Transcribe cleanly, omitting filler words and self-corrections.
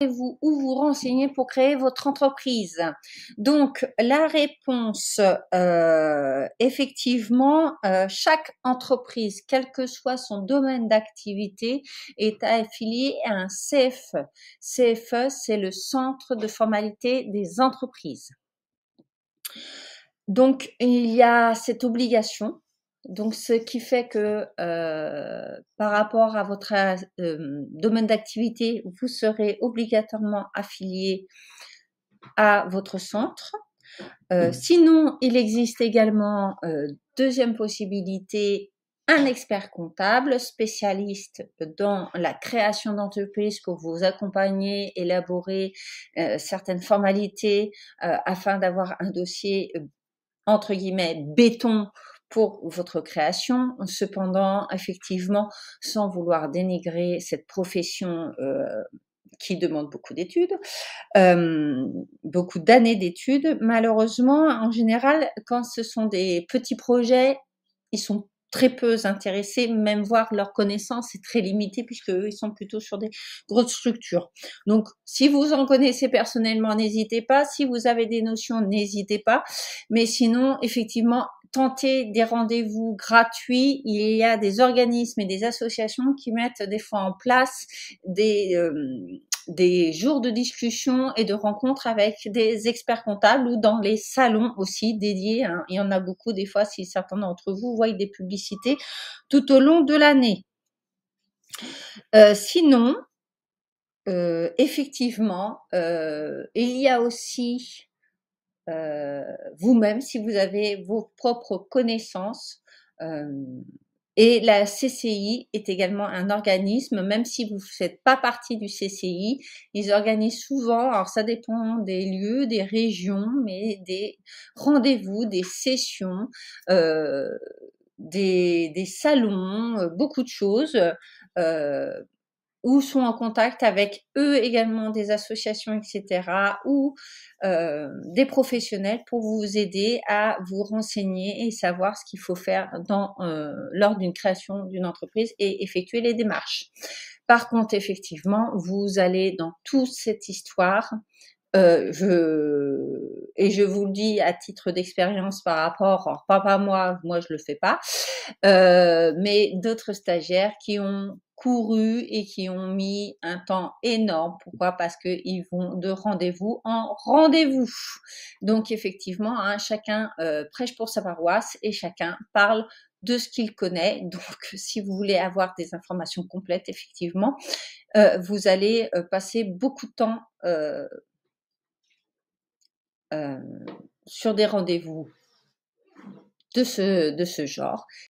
Vous où vous renseigner pour créer votre entreprise? Donc la réponse, effectivement, chaque entreprise, quel que soit son domaine d'activité, est affiliée à un CFE. CFE, c'est le Centre de formalité des entreprises. Donc il y a cette obligation. Donc ce qui fait que par rapport à votre domaine d'activité, vous serez obligatoirement affilié à votre centre. Sinon, il existe également, deuxième possibilité, un expert comptable spécialiste dans la création d'entreprise pour vous accompagner, élaborer certaines formalités afin d'avoir un dossier entre guillemets béton pour votre création. Cependant, effectivement, sans vouloir dénigrer cette profession qui demande beaucoup d'études, beaucoup d'années d'études. Malheureusement, en général, quand ce sont des petits projets, ils sont très peu intéressés, même voir leur connaissance est très limitée puisque eux, ils sont plutôt sur des grosses structures. Donc, si vous en connaissez personnellement, n'hésitez pas. Si vous avez des notions, n'hésitez pas. Mais sinon, effectivement, tentez des rendez-vous gratuits. Il y a des organismes et des associations qui mettent des fois en place des jours de discussion et de rencontres avec des experts comptables ou dans les salons aussi dédiés, hein. Il y en a beaucoup des fois si certains d'entre vous voient des publicités tout au long de l'année. Sinon, effectivement, il y a aussi vous-même, si vous avez vos propres connaissances, et la CCI est également un organisme, même si vous ne faites pas partie du CCI, ils organisent souvent, alors ça dépend des lieux, des régions, mais des rendez-vous, des sessions, des salons, beaucoup de choses, ou sont en contact avec eux également des associations, etc., ou des professionnels pour vous aider à vous renseigner et savoir ce qu'il faut faire lors d'une création d'une entreprise et effectuer les démarches. Par contre, effectivement, vous allez dans toute cette histoire. Je vous le dis à titre d'expérience par rapport, pas moi je le fais pas, mais d'autres stagiaires qui ont couru et qui ont mis un temps énorme. Pourquoi? Parce qu'ils vont de rendez-vous en rendez-vous. Donc effectivement, hein, chacun prêche pour sa paroisse et chacun parle de ce qu'il connaît. Donc si vous voulez avoir des informations complètes, effectivement, vous allez passer beaucoup de temps sur des rendez-vous de ce genre.